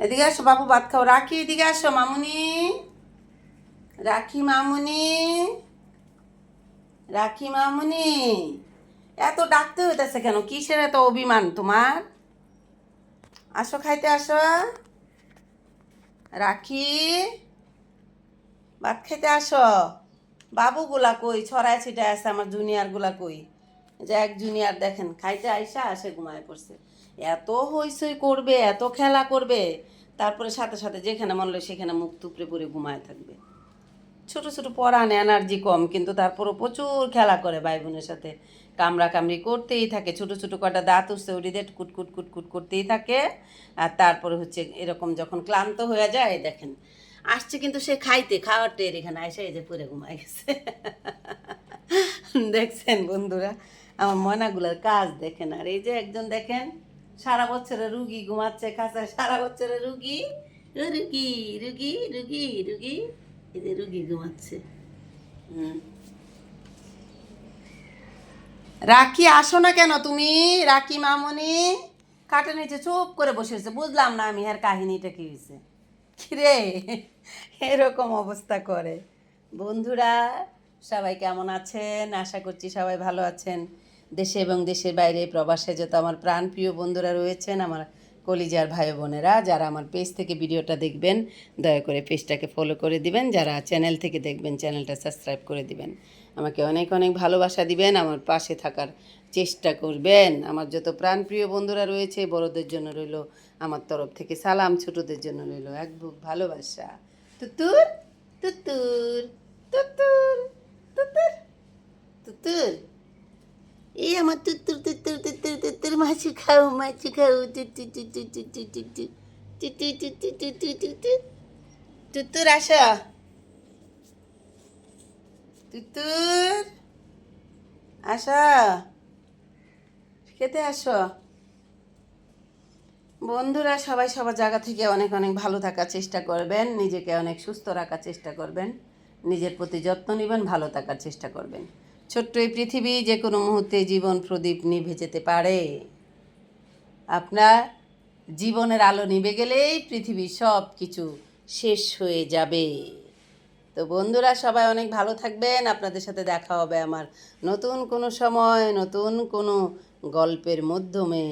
এদিকে আসো বাবু, ভাত খাও। রাখি এদিকে আসো মামুনি, রাখি মামুনি, রাখি মামুনি। এত ডাকতে হইতেছে কেন? কিসের এত অভিমান তোমার? আসো খাইতে আসো। রাখি, ভাত খেতে আসো। বাবুগুলা কই? ছড়ায় ছিটায় আছে আমার জুনিয়র গুলা কই? যে এক জুনিয়র দেখেন খাইতে আইসা আসে ঘুমায় পড়ছে। এত হইচই করবে, এত খেলা করবে, তারপরে সাথে সাথে যেখানে মন লয় সেখানে মুখ তুপড়ে পড়ে ঘুমায় থাকবে। ছোট ছোট পরান, এনার্জি কম, কিন্তু তারপরও প্রচুর খেলা করে ভাই বোনের সাথে। কামড়া কামড়ি করতেই থাকে, ছোট ছোট কটা দাঁত উঠছে ওটি দিয়ে কুটকুট কুটকুট করতেই থাকে। আর তারপরে হচ্ছে এরকম যখন ক্লান্ত হয়ে যায়, দেখেন আসছে কিন্তু সে খাইতে, খাওয়ার টের এখানে এসে এই যে পুরে ঘুমায় গেছে। দেখছেন বন্ধুরা আমার ময়নাগুলোর কাজ দেখেন। আর এই যে একজন দেখেন সারা বছরের রুগী ঘুমাচ্ছে খাঁচায়, সারা বছরের রুগী, রুগী রুগী রুগী রুগী, এই যে রুগী ঘুমাচ্ছে। রাখি আসো না কেন তুমি? রাখি মামনি খাটের নিচে চুপ করে বসেছে, বুঝলাম না আমি আর কাহিনীটা কি হয়েছে। কিরে এরকম অবস্থা করে? বন্ধুরা সবাই কেমন আছেন? আশা করছি সবাই ভালো আছেন। দেশে এবং দেশের বাইরে প্রবাসে যত আমার প্রাণপ্রিয় বন্ধুরা রয়েছেন, আমার কলিজার ভাই বোনেরা, যারা আমার পেজ থেকে ভিডিওটা দেখবেন দয়া করে পেজটাকে ফলো করে দিবেন, যারা চ্যানেল থেকে দেখবেন চ্যানেলটা সাবস্ক্রাইব করে দিবেন, আমাকে অনেক অনেক ভালোবাসা দিবেন, আমার পাশে থাকার চেষ্টা করবেন। আমার যত প্রাণপ্রিয় বন্ধুরা রয়েছে, বড়দের জন্য রইল আমার তরফ থেকে সালাম, ছোটদের জন্য রইল এক বুক ভালোবাসা। তুতুর তুতুর তুতুর তুতুর তুতুর, এই আমার তুতুর তুতুর তুতুর তুতুর, মাছি খাও মাছি খাও, তুতুর তুতুর তুতুর তুতুর তুতুর তুতুর তুতুর তুতুর। তুতুর আসো, তুতুর আসো, খেতে আসো। বন্ধুরা সবাই সবার জায়গা থেকে অনেক অনেক ভালো থাকার চেষ্টা করবেন, নিজেকে অনেক সুস্থ রাখার চেষ্টা করবেন, নিজের প্রতি যত্ন নেবেন, ভালো থাকার চেষ্টা করবেন। ছোট্ট এই পৃথিবী যে কোনো মুহূর্তে জীবন প্রদীপ নিভে যেতে পারে। আপনার জীবনের আলো নিভে গেলেই পৃথিবীর সব কিছু শেষ হয়ে যাবে। তো বন্ধুরা সবাই অনেক ভালো থাকবেন। আপনাদের সাথে দেখা হবে আমার নতুন কোনো সময়, নতুন কোনো গল্পের মাধ্যমে।